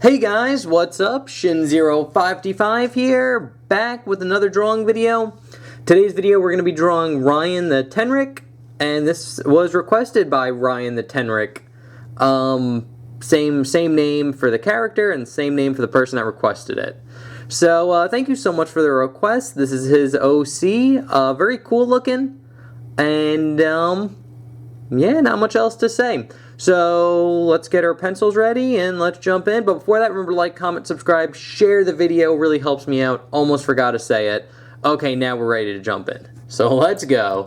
Hey guys, what's up? Shin0555 here, back with another drawing video. Today's video we're going to be drawing Ryan the Tenrec, and this was requested by Ryan the Tenrec. Same name for the character and same name for the person that requested it. So thank you so much for the request. This is his OC, very cool looking, and yeah, not much else to say. So let's get our pencils ready and let's jump in. But before that, remember to like, comment, subscribe, share the video. Really helps me out. Almost forgot to say it. Okay, now we're ready to jump in. So let's go.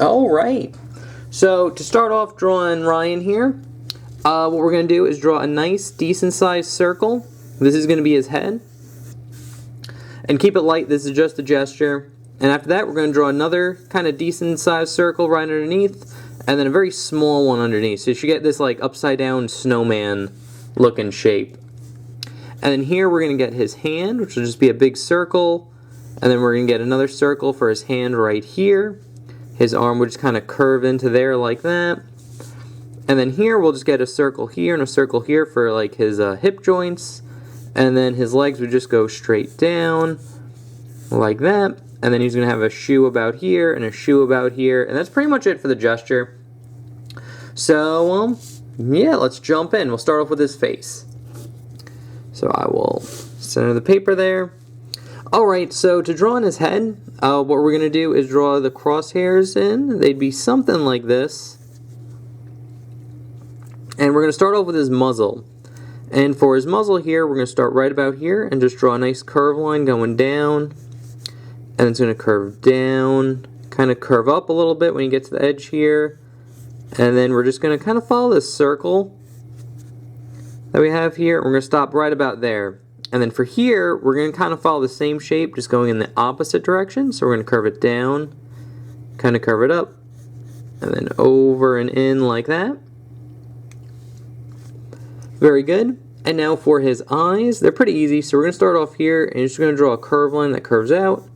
Alright. So to start off drawing Ryan here, what we're going to do is draw a nice, decent sized circle. This is going to be his head. And keep it light. This is just a gesture. And after that, we're going to draw another kind of decent sized circle right underneath, and then a very small one underneath. So you should get this like upside down snowman looking shape. And then here we're going to get his hand, which will just be a big circle. And then we're going to get another circle for his hand right here. His arm would just kind of curve into there like that. And then here we'll just get a circle here and a circle here for like his hip joints. And then his legs would just go straight down like that. And then he's going to have a shoe about here and a shoe about here. And that's pretty much it for the gesture. So, yeah, let's jump in. We'll start off with his face. So I will center the paper there. Alright, so to draw in his head, what we're going to do is draw the crosshairs in. They'd be something like this. And we're going to start off with his muzzle. And for his muzzle here, we're going to start right about here and just draw a nice curve line going down. And it's going to curve down, kind of curve up a little bit when you get to the edge here. And then we're just going to kind of follow this circle that we have here. We're going to stop right about there. And then for here, we're going to kind of follow the same shape, just going in the opposite direction. So we're going to curve it down, kind of curve it up, and then over and in like that. Very good. And now for his eyes, they're pretty easy. So we're going to start off here, and just going to draw a curve line that curves out.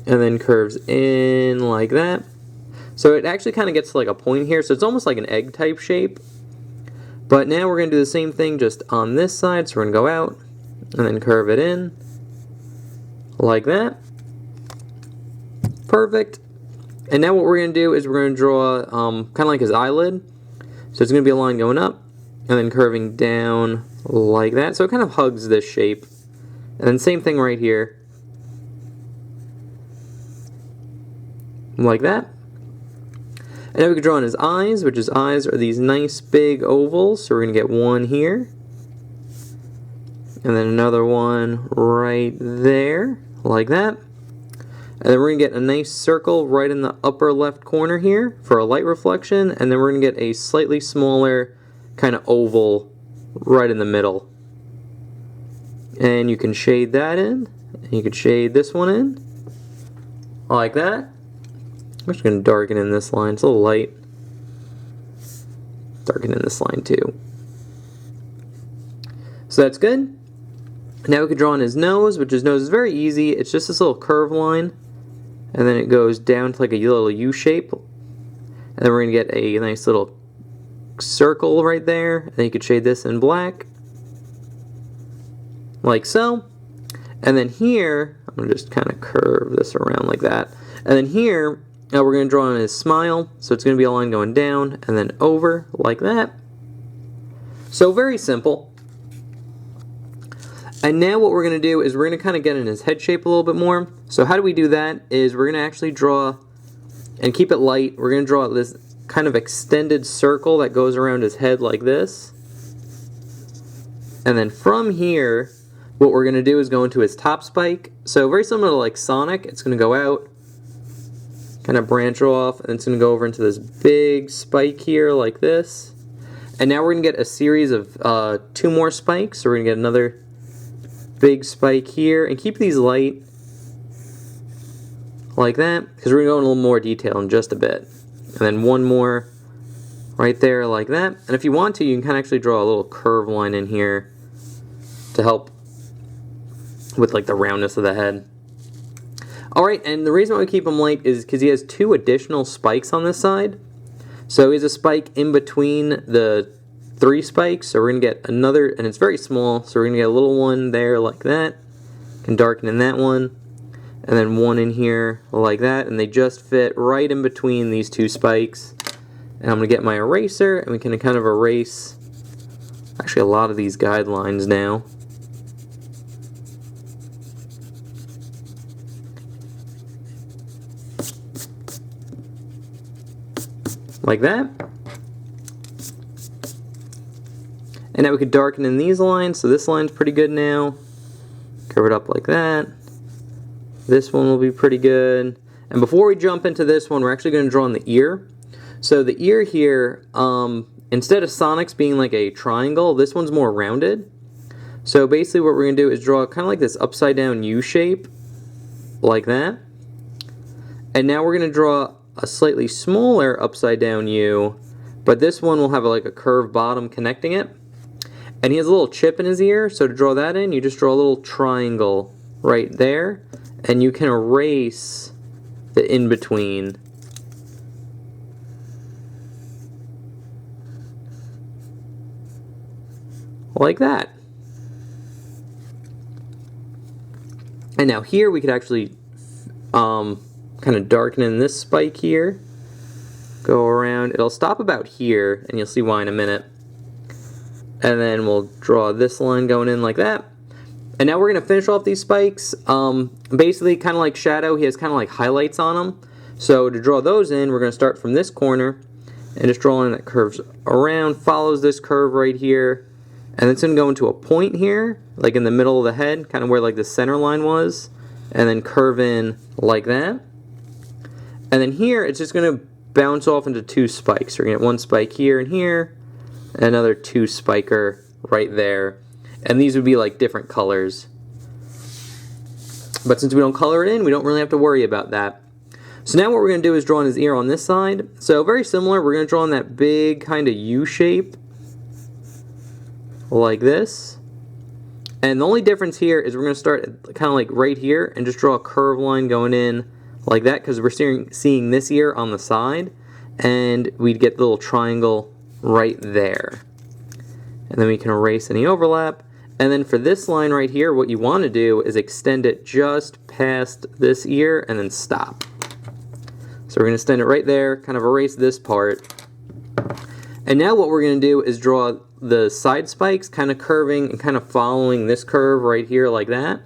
And then curves in like that. So it actually kind of gets to like a point here, so it's almost like an egg type shape. But now we're going to do the same thing just on this side, so we're going to go out and then curve it in like that. Perfect. And now what we're going to do is we're going to draw kind of like his eyelid. So it's going to be a line going up and then curving down like that. So it kind of hugs this shape. And then same thing right here. Like that. And now we can draw in his eyes, which his eyes are these nice big ovals. So we're going to get one here. And then another one right there, like that. And then we're going to get a nice circle right in the upper left corner here for a light reflection. And then we're going to get a slightly smaller kind of oval right in the middle. And you can shade that in. And you can shade this one in. Like that. I'm just going to darken in this line. It's a little light. Darken in this line too. So that's good. Now we can draw on his nose, which his nose is very easy. It's just this little curve line. And then it goes down to like a little U shape. And then we're going to get a nice little circle right there. And then you could shade this in black. Like so. And then here, I'm going to just kind of curve this around like that. And then here, now we're going to draw on his smile, so it's going to be a line going down and then over like that. So very simple. And now what we're going to do is we're going to kind of get in his head shape a little bit more. So how do we do that is we're going to actually draw, and keep it light, we're going to draw this kind of extended circle that goes around his head like this. And then from here, what we're going to do is go into his top spike. So very similar to like Sonic, it's going to go out, kind of branch off, and it's going to go over into this big spike here like this. And now we're going to get a series of 2 more spikes. So we're going to get another big spike here, and keep these light like that, because we're going to go in a little more detail in just a bit. And then one more right there like that. And if you want to, you can kind of actually draw a little curve line in here to help with like the roundness of the head. Alright, and the reason why we keep him light is because he has 2 additional spikes on this side. So here's a spike in between the 3 spikes, so we're going to get another, and it's very small, so we're going to get a little one there like that. Can darken in that one, and then one in here like that, and they just fit right in between these 2 spikes. And I'm going to get my eraser, and we can kind of erase actually a lot of these guidelines now. Like that. And now we could darken in these lines, so this line's pretty good now. Curve it up like that. This one will be pretty good. And before we jump into this one, we're actually going to draw on the ear. So the ear here, instead of Sonic's being like a triangle, this one's more rounded. So basically what we're going to do is draw kind of like this upside down U shape, like that. And now we're going to draw a slightly smaller upside down U, but this one will have like a curved bottom connecting it. And he has a little chip in his ear, so to draw that in, you just draw a little triangle right there, and you can erase the in-between. Like that. And now here we could actually kind of darken in this spike here. Go around. It'll stop about here, and you'll see why in a minute. And then we'll draw this line going in like that. And now we're going to finish off these spikes. Basically, kind of like Shadow, he has kind of like highlights on them. So to draw those in, we're going to start from this corner and just draw a line that curves around, follows this curve right here. And it's going to go into a point here, like in the middle of the head, kind of where like the center line was. And then curve in like that. And then here, it's just going to bounce off into 2 spikes. We're going to get 1 spike here and here, and another 2 spiker right there. And these would be like different colors. But since we don't color it in, we don't really have to worry about that. So now what we're going to do is draw on his ear on this side. So very similar, we're going to draw on that big kind of U shape, like this. And the only difference here is we're going to start kind of like right here and just draw a curved line going in like that, because we're seeing this ear on the side, and we'd get the little triangle right there. And then we can erase any overlap. And then for this line right here, what you want to do is extend it just past this ear and then stop. So we're going to extend it right there, kind of erase this part. And now what we're going to do is draw the side spikes kind of curving and kind of following this curve right here like that.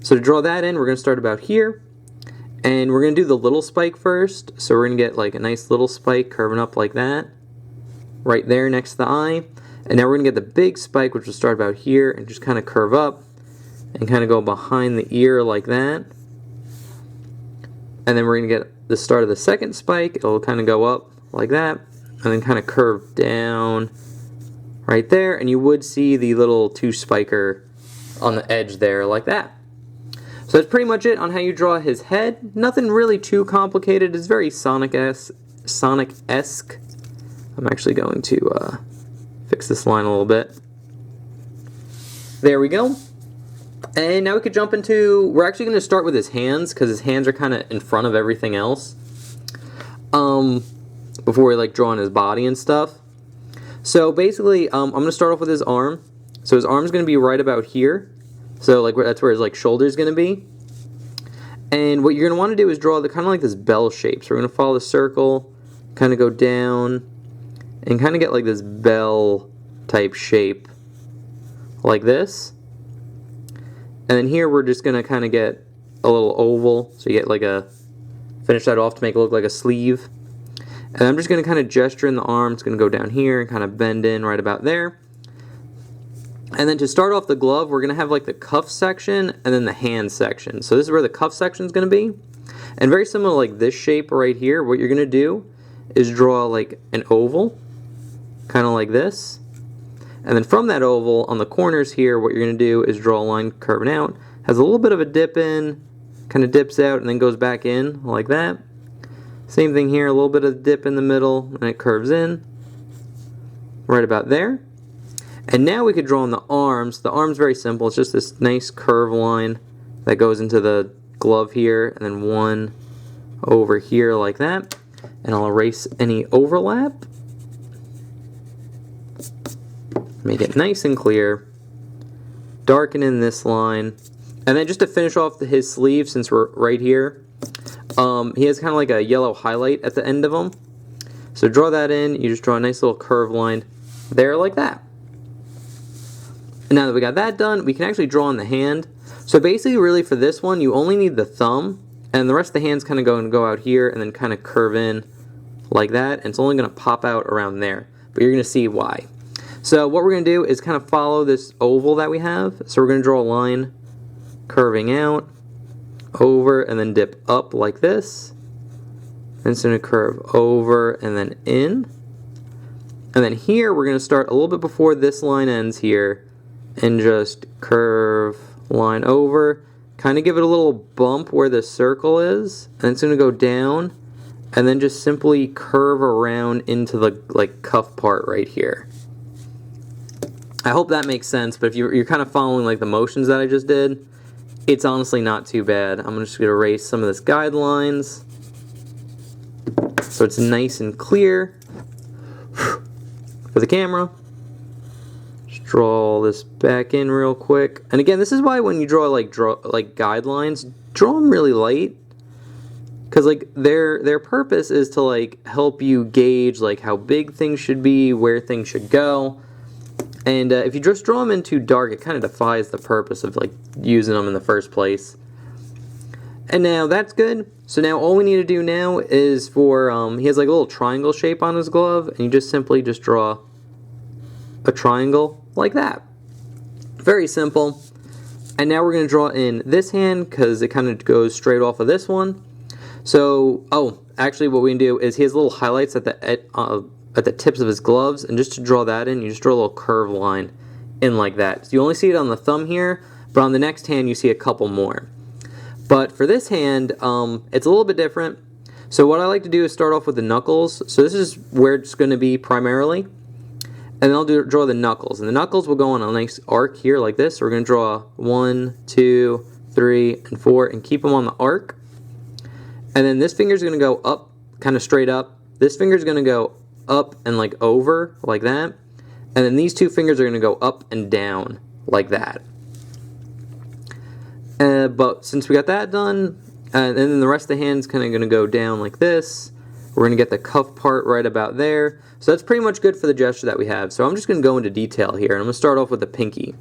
So to draw that in, we're going to start about here. And we're going to do the little spike first. So we're going to get like a nice little spike curving up like that, right there next to the eye. And now we're going to get the big spike, which will start about here and just kind of curve up and kind of go behind the ear like that. And then we're going to get the start of the second spike. It'll kind of go up like that and then kind of curve down right there. And you would see the little 2 spiker on the edge there like that. So that's pretty much it on how you draw his head. Nothing really too complicated. It's very Sonic-esque. I'm actually going to fix this line a little bit. There we go. And now we could jump into, we're actually going to start with his hands, because his hands are kind of in front of everything else. Before we like draw on his body and stuff. So basically, I'm going to start off with his arm. So his arm's going to be right about here. So like that's where his like shoulder is going to be. And what you're going to want to do is draw the kind of like this bell shape. So we're going to follow the circle, kind of go down, and kind of get like this bell type shape like this. And then here we're just going to kind of get a little oval. So you get like a, finish that off to make it look like a sleeve. And I'm just going to kind of gesture in the arm. It's going to go down here and kind of bend in right about there. And then to start off the glove, we're going to have like the cuff section and then the hand section. So this is where the cuff section is going to be. And very similar to like this shape right here, what you're going to do is draw like an oval, kind of like this. And then from that oval, on the corners here, what you're going to do is draw a line curving out. Has a little bit of a dip in, kind of dips out and then goes back in like that. Same thing here, a little bit of dip in the middle and it curves in right about there. And now we could draw on the arms. The arm's very simple. It's just this nice curve line that goes into the glove here and then one over here like that. And I'll erase any overlap. Make it nice and clear. Darken in this line. And then just to finish off his sleeve, since we're right here, he has kind of like a yellow highlight at the end of him. So draw that in. You just draw a nice little curved line there like that. And now that we got that done, we can actually draw on the hand. So basically, really for this one, you only need the thumb, and the rest of the hand's kind of going to go out here and then kind of curve in like that, and it's only going to pop out around there. But you're going to see why. So what we're going to do is kind of follow this oval that we have. So we're going to draw a line curving out, over, and then dip up like this. And it's going to curve over and then in. And then here we're going to start a little bit before this line ends here and just curve line over. Kind of give it a little bump where the circle is. And it's going to go down and then just simply curve around into the like cuff part right here. I hope that makes sense, but if you're kind of following like the motions that I just did, it's honestly not too bad. I'm just going to erase some of this guidelines so it's nice and clear for the camera. Just draw this back in real quick. And again, this is why when you draw like guidelines, draw them really light, because like their purpose is to like help you gauge like how big things should be, where things should go. And if you just draw them in too dark, it kind of defies the purpose of like using them in the first place. And now that's good. So now all we need to do now is for, he has like a little triangle shape on his glove, and you just simply just draw a triangle like that. Very simple. And now we're going to draw in this hand because it kind of goes straight off of this one. So, actually what we can do is he has little highlights at the tips of his gloves, and just to draw that in, you just draw a little curve line in like that. So you only see it on the thumb here, but on the next hand you see a couple more. But for this hand, it's a little bit different. So what I like to do is start off with the knuckles. So this is where it's going to be primarily. And then I'll draw the knuckles. And the knuckles will go on a nice arc here like this. So we're going to draw 1, 2, 3, and 4, and keep them on the arc. And then this finger is going to go up, kind of straight up. This finger is going to go up and like over like that, and then these two fingers are going to go up and down like that. But since we got that done, and then the rest of the hand is kind of going to go down like this. We're going to get the cuff part right about there. So that's pretty much good for the gesture that we have. So I'm just going to go into detail here, and I'm going to start off with the pinky.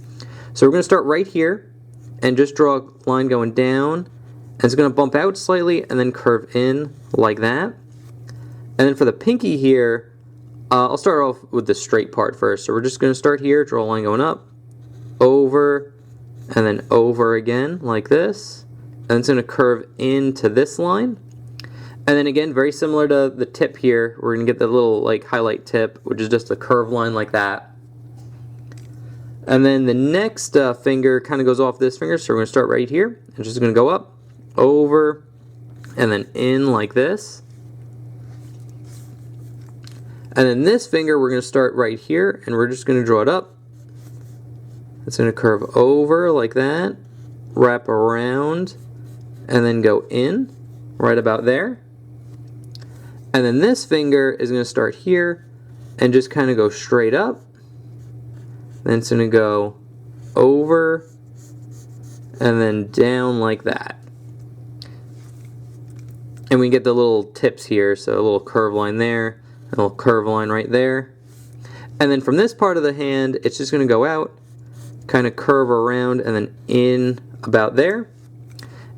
So we're going to start right here and just draw a line going down, and it's going to bump out slightly and then curve in like that. And then for the pinky here, I'll start off with the straight part first. So we're just going to start here, draw a line going up, over, and then over again like this. And it's going to curve into this line. And then again, very similar to the tip here, we're going to get the little like highlight tip, which is just a curved line like that. And then the next finger kind of goes off this finger, so we're going to start right here. And just going to go up, over, and then in like this. And then this finger, we're going to start right here, and we're just going to draw it up. It's going to curve over like that, wrap around, and then go in, right about there. And then this finger is going to start here, and just kind of go straight up. Then it's going to go over, and then down like that. And we get the little tips here, so a little curve line there, a little curve line right there. And then from this part of the hand, it's just going to go out, kind of curve around, and then in about there.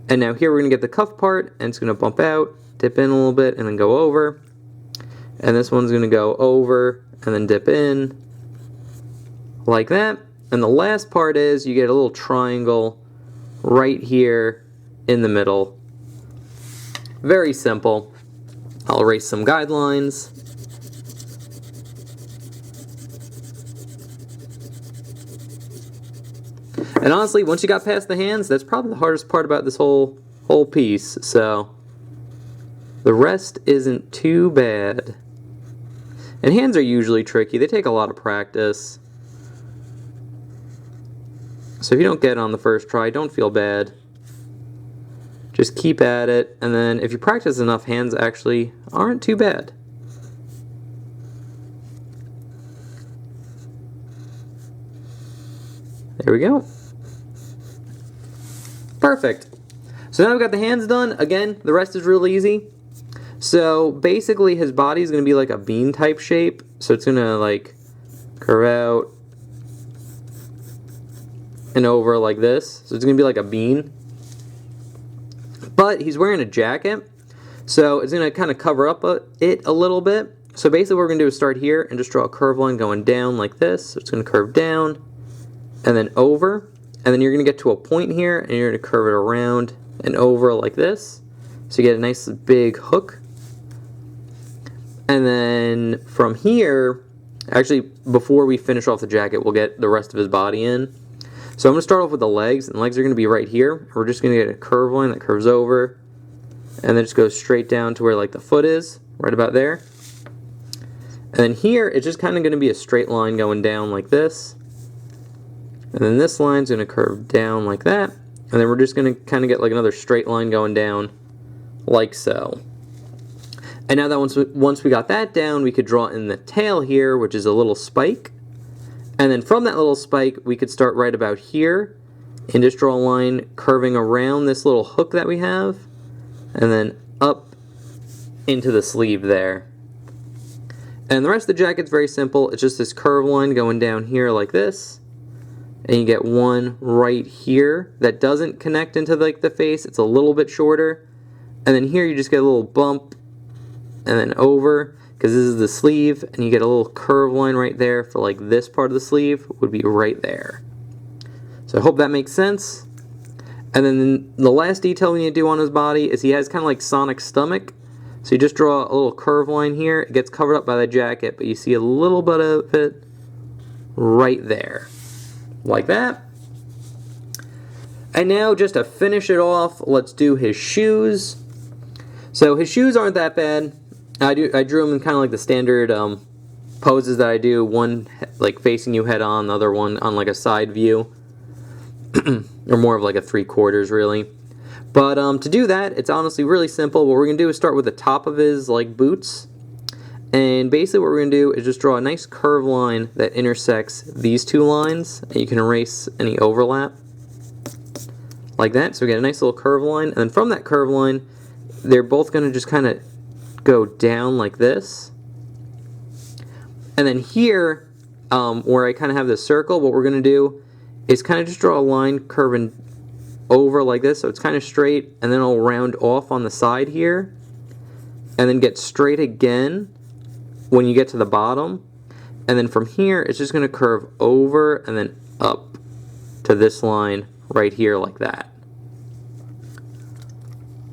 And now here we're going to get the cuff part, and it's going to bump out, dip in a little bit, and then go over. And this one's going to go over, and then dip in, like that. And the last part is you get a little triangle right here in the middle. Very simple. I'll erase some guidelines. And honestly, once you got past the hands, that's probably the hardest part about this whole piece. So the rest isn't too bad. And hands are usually tricky. They take a lot of practice. So if you don't get it on the first try, don't feel bad. Just keep at it, and then if you practice enough, hands actually aren't too bad. There we go. Perfect. So now we've got the hands done. Again, the rest is real easy. So basically his body is going to be like a bean type shape. So it's going to like curve out and over like this. So it's going to be like a bean. But he's wearing a jacket, so it's going to kind of cover up it a little bit. So basically what we're going to do is start here and just draw a curved line going down like this. So it's going to curve down and then over. And then you're going to get to a point here and you're going to curve it around and over like this. So you get a nice big hook. And then from here, actually before we finish off the jacket, we'll get the rest of his body in. So I'm going to start off with the legs, and the legs are going to be right here. We're just going to get a curve line that curves over, and then just goes straight down to where like the foot is, right about there. And then here, it's just kind of going to be a straight line going down like this. And then this line's going to curve down like that. And then we're just going to kind of get like another straight line going down like so. And now that once we got that down, we could draw in the tail here, which is a little spike. And then from that little spike, we could start right about here and just draw a line curving around this little hook that we have, and then up into the sleeve there. And the rest of the jacket's very simple. It's just this curved line going down here like this. And you get one right here that doesn't connect into like the face. It's a little bit shorter. And then here you just get a little bump and then over, because this is the sleeve, and you get a little curved line right there for like this part of the sleeve would be right there. So I hope that makes sense. And then the last detail we need to do on his body is he has kind of like Sonic's stomach. So you just draw a little curved line here. It gets covered up by the jacket, but you see a little bit of it right there. Like that. And now just to finish it off, let's do his shoes. So his shoes aren't that bad. I drew them in kind of like the standard poses that I do. One like facing you head on, the other one on like a side view. Or more of like a 3/4 really. But to do that, it's honestly really simple. What we're going to do is start with the top of his like boots. And basically what we're going to do is just draw a nice curved line that intersects these two lines. And you can erase any overlap. Like that. So we get a nice little curved line. And then from that curved line, they're both going to just kind of go down like this. And then here, where I kind of have this circle, what we're going to do is kind of just draw a line curving over like this, so it's kind of straight, and then I'll round off on the side here, and then get straight again when you get to the bottom, and then from here it's just going to curve over and then up to this line right here like that.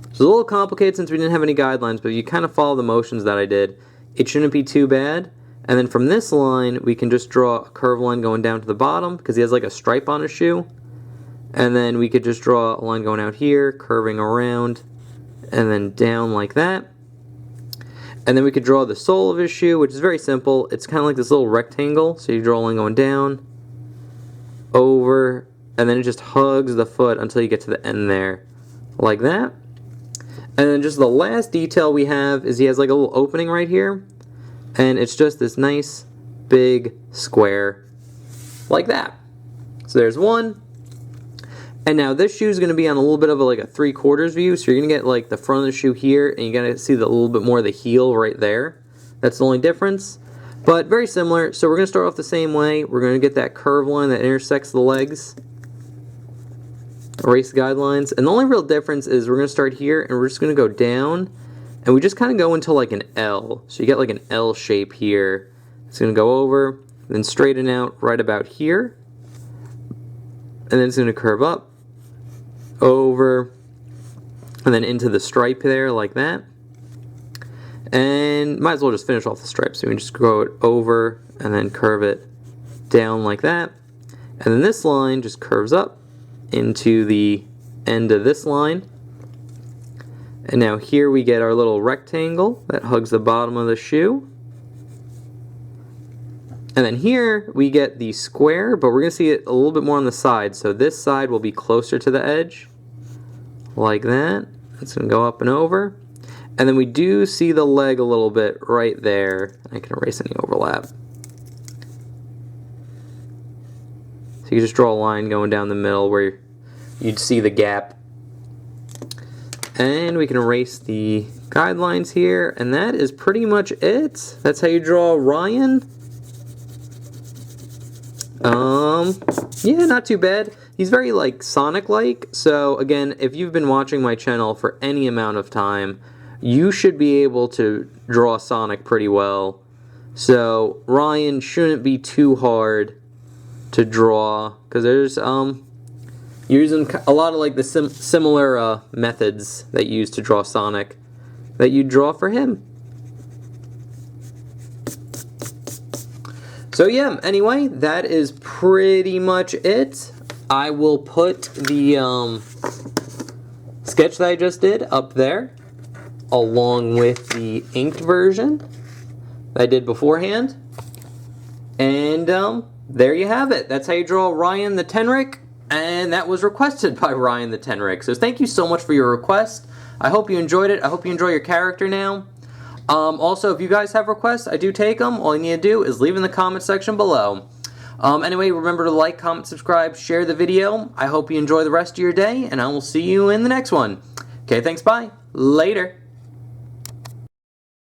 So it's a little complicated since we didn't have any guidelines, but if you kind of follow the motions that I did, it shouldn't be too bad. And then from this line, we can just draw a curved line going down to the bottom, because he has like a stripe on his shoe. And then we could just draw a line going out here, curving around, and then down like that. And then we could draw the sole of his shoe, which is very simple. It's kind of like this little rectangle. So you draw a line going down, over, and then it just hugs the foot until you get to the end there, like that. And then just the last detail we have is he has like a little opening right here. And it's just this nice big square like that. So there's one. And now this shoe is going to be on a little bit of like a 3/4 view. So you're going to get like the front of the shoe here, and you're going to see the little bit more of the heel right there. That's the only difference. But very similar. So we're going to start off the same way. We're going to get that curved line that intersects the legs. Erase the guidelines. And the only real difference is we're going to start here, and we're just going to go down. And we just kind of go into like an L. So you get like an L shape here. It's going to go over, then straighten out right about here. And then it's going to curve up, over, and then into the stripe there like that. And might as well just finish off the stripe. So we can just go it over and then curve it down like that. And then this line just curves up into the end of this line. And now here we get our little rectangle that hugs the bottom of the shoe. And then here we get the square, but we're going to see it a little bit more on the side. So this side will be closer to the edge, like that. It's going to go up and over. And then we do see the leg a little bit right there. I can erase any overlap. So you just draw a line going down the middle where you'd see the gap. And we can erase the guidelines here, and that is pretty much it. That's how you draw Ryan. Yeah, not too bad. He's very like Sonic-like, so again, if you've been watching my channel for any amount of time, you should be able to draw Sonic pretty well. So Ryan shouldn't be too hard to draw, because there's using a lot of like the similar methods that you use to draw Sonic that you draw for him. So yeah, anyway, that is pretty much it. I will put the sketch that I just did up there along with the inked version that I did beforehand. And there you have it. That's how you draw Ryan the Tenrec. And that was requested by Ryan the Tenrec. So thank you so much for your request. I hope you enjoyed it. I hope you enjoy your character now. Also, if you guys have requests, I do take them. All you need to do is leave in the comment section below. Anyway, remember to like, comment, subscribe, share the video. I hope you enjoy the rest of your day, and I will see you in the next one. Okay, thanks, bye. Later.